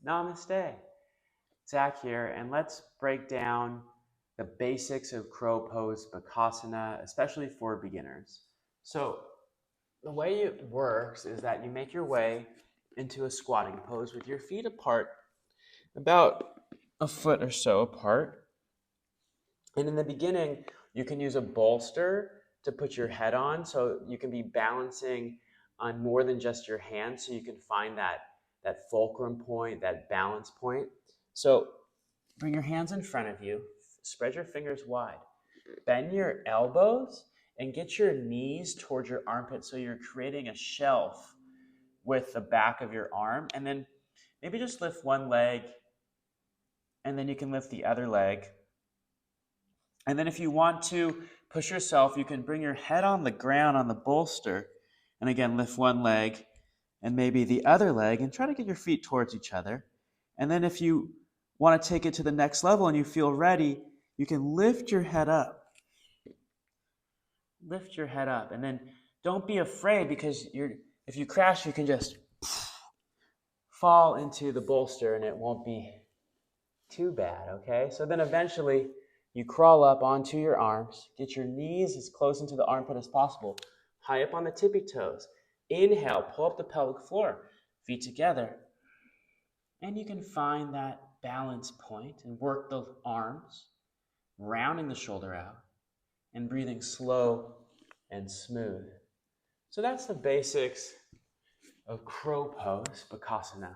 Namaste. Zach here, and let's break down the basics of crow pose Bakasana, especially for beginners. So, the way it works is that you make your way into a squatting pose with your feet apart, about a foot or so apart. And in the beginning, you can use a bolster to put your head on, so you can be balancing on more than just your hands, so you can find that fulcrum point, that balance point. So bring your hands in front of you, spread your fingers wide, bend your elbows, and get your knees towards your armpit so you're creating a shelf with the back of your arm. And then maybe just lift one leg, and then you can lift the other leg. And then if you want to push yourself, you can bring your head on the ground on the bolster, and again, lift one leg and maybe the other leg, and try to get your feet towards each other. And then if you want to take it to the next level and you feel ready, you can lift your head up. Lift your head up. And then don't be afraid, because if you crash, you can just fall into the bolster and it won't be too bad, okay? So then eventually you crawl up onto your arms, get your knees as close into the armpit as possible, high up on the tippy toes. Inhale, pull up the pelvic floor, feet together. And you can find that balance point and work the arms, rounding the shoulder out, and breathing slow and smooth. So that's the basics of crow pose, Bakasana.